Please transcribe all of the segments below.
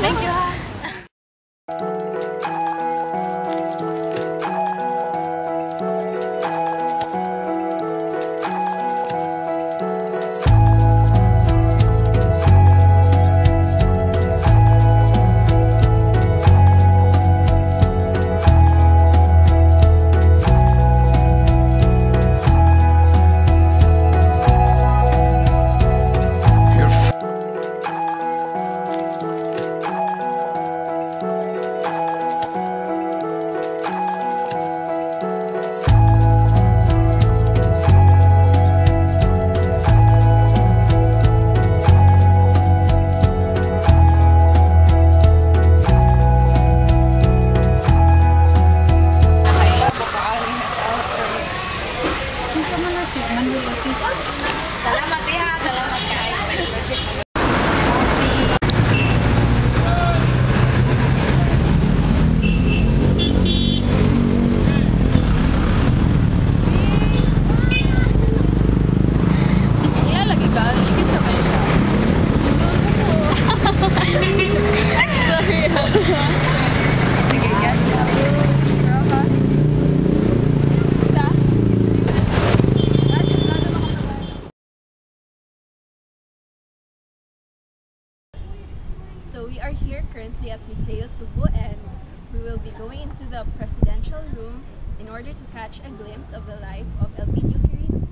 Thank you. Salamat Iha, salamat kaayo. Ilalagay ka, ligid sa may siya. Sorry. Sige, guys. So we are here currently at Museo Subo, and we will be going into the presidential room in order to catch a glimpse of the life of Elpidio Quirino.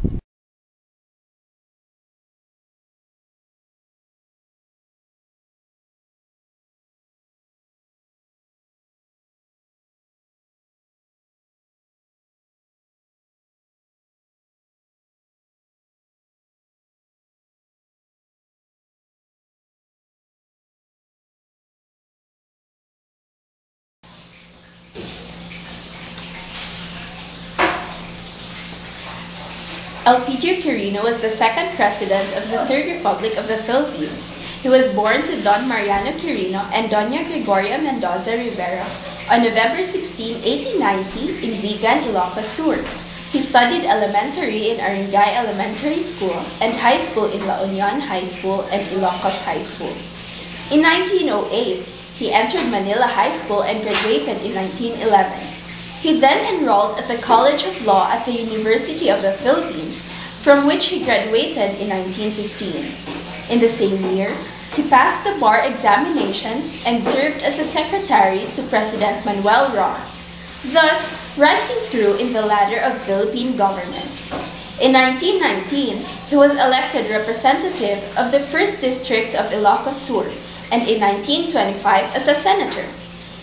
Elpidio Quirino was the second president of the Third Republic of the Philippines. He was born to Don Mariano Quirino and Doña Gregoria Mendoza Rivera on November 16, 1890 in Vigan, Ilocos Sur. He studied elementary in Arengay Elementary School and high school in La Union High School and Ilocos High School. In 1908, he entered Manila High School and graduated in 1911. He then enrolled at the College of Law at the University of the Philippines, from which he graduated in 1915. In the same year, he passed the bar examinations and served as a secretary to President Manuel Rojas, thus rising through in the ladder of Philippine government. In 1919, he was elected representative of the 1st District of Ilocos Sur, and in 1925 as a senator.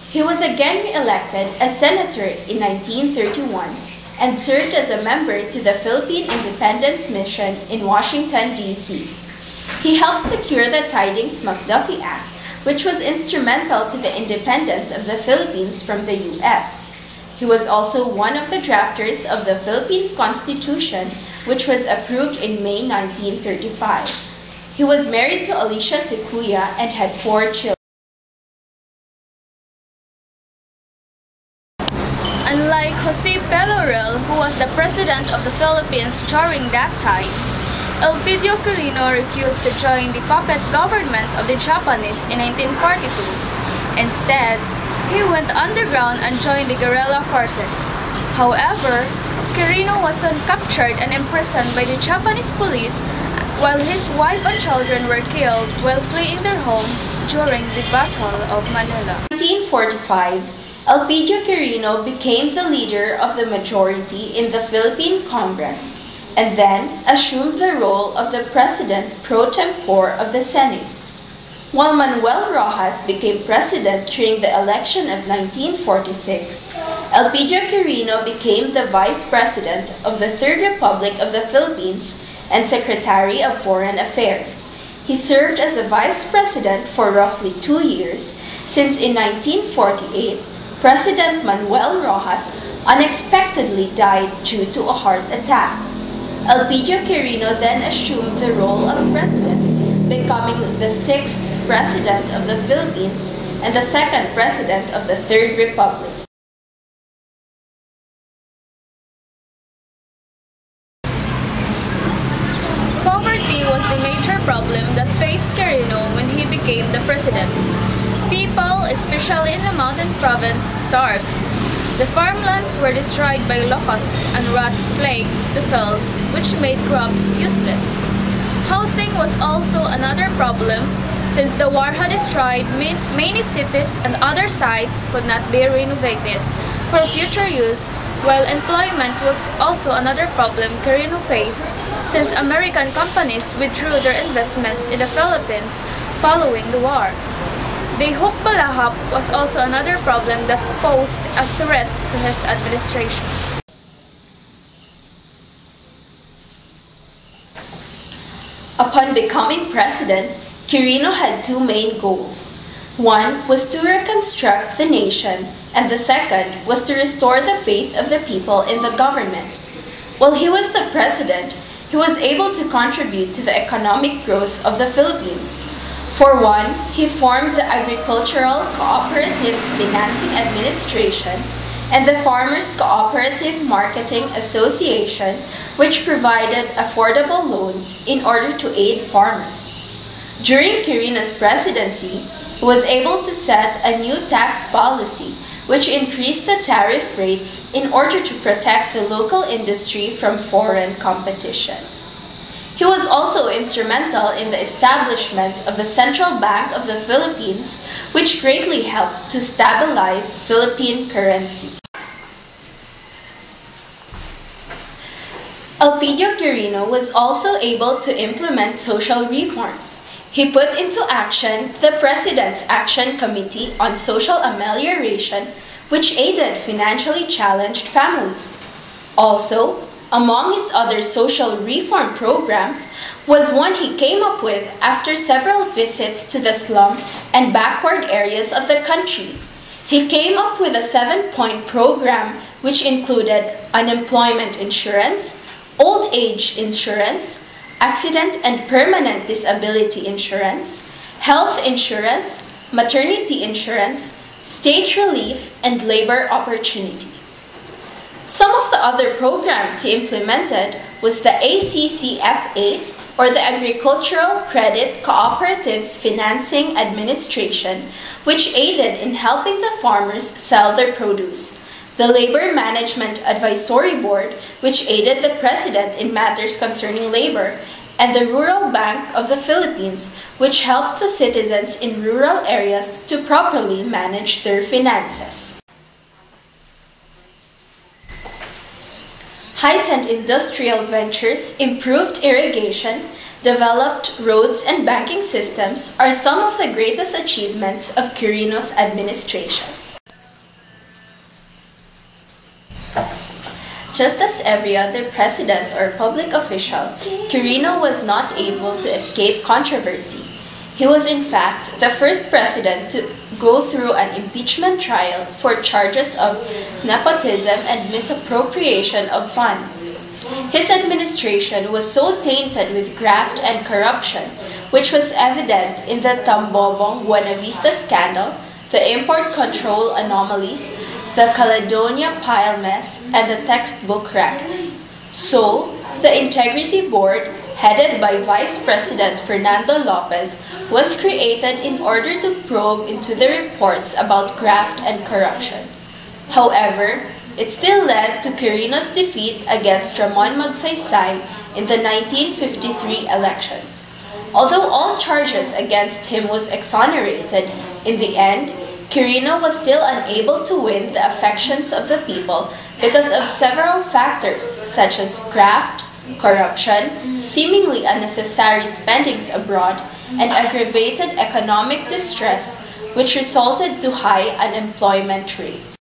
He was again re-elected as senator in 1931 and served as a member to the Philippine Independence Mission in Washington, D.C. He helped secure the Tidings-McDuffie Act, which was instrumental to the independence of the Philippines from the U.S. He was also one of the drafters of the Philippine Constitution, which was approved in May 1935. He was married to Alicia Sequia and had 4 children. Unlike Jose P. Laurel, who was the president of the Philippines during that time, Elpidio Quirino refused to join the puppet government of the Japanese in 1942. Instead, he went underground and joined the guerrilla forces. However, Quirino was soon captured and imprisoned by the Japanese police, while his wife and children were killed while fleeing their home during the Battle of Manila. In 1945, Elpidio Quirino became the leader of the majority in the Philippine Congress and then assumed the role of the president pro tempore of the Senate. While Manuel Rojas became president during the election of 1946, Elpidio Quirino became the vice president of the Third Republic of the Philippines and Secretary of Foreign Affairs. He served as a vice president for roughly 2 years, since in 1948, President Manuel Rojas unexpectedly died due to a heart attack. Elpidio Quirino then assumed the role of president, becoming the 6th president of the Philippines and the 2nd president of the Third Republic. Poverty was the major problem that faced Quirino when he became the president. People, especially in the mountain province, starved. The farmlands were destroyed by locusts and rats plagued the fields, which made crops useless. Housing was also another problem, since the war had destroyed many cities and other sites could not be renovated for future use, while employment was also another problem Quirino faced, since American companies withdrew their investments in the Philippines following the war. The Hukbalahap was also another problem that posed a threat to his administration. Upon becoming president, Quirino had two main goals. One was to reconstruct the nation, and the second was to restore the faith of the people in the government. While he was the president, he was able to contribute to the economic growth of the Philippines. For one, he formed the Agricultural Cooperatives Financing Administration and the Farmers Cooperative Marketing Association, which provided affordable loans in order to aid farmers. During Quirino's presidency, he was able to set a new tax policy which increased the tariff rates in order to protect the local industry from foreign competition. He was also instrumental in the establishment of the Central Bank of the Philippines, which greatly helped to stabilize Philippine currency. Elpidio Quirino was also able to implement social reforms. He put into action the President's Action Committee on Social Amelioration, which aided financially challenged families. Also, among his other social reform programs was one he came up with after several visits to the slum and backward areas of the country. He came up with a 7-point program which included unemployment insurance, old age insurance, accident and permanent disability insurance, health insurance, maternity insurance, state relief, and labor opportunity. Some of the other programs he implemented was the ACCFA, or the Agricultural Credit Cooperatives Financing Administration, which aided in helping the farmers sell their produce, the Labor Management Advisory Board, which aided the President in matters concerning labor, and the Rural Bank of the Philippines, which helped the citizens in rural areas to properly manage their finances. Heightened industrial ventures, improved irrigation, developed roads and banking systems are some of the greatest achievements of Quirino's administration. Just as every other president or public official, Quirino was not able to escape controversy. He was in fact the first president to go through an impeachment trial for charges of nepotism and misappropriation of funds. His administration was so tainted with graft and corruption, which was evident in the Tambobong Buena Vista scandal, the import control anomalies, the Caledonia pile mess, and the textbook racket. So, the Integrity Board, headed by Vice President Fernando Lopez, was created in order to probe into the reports about graft and corruption. However, it still led to Quirino's defeat against Ramon Magsaysay in the 1953 elections. Although all charges against him was exonerated, in the end, Quirino was still unable to win the affections of the people because of several factors such as graft, corruption, seemingly unnecessary spendings abroad, and aggravated economic distress, which resulted to high unemployment rates.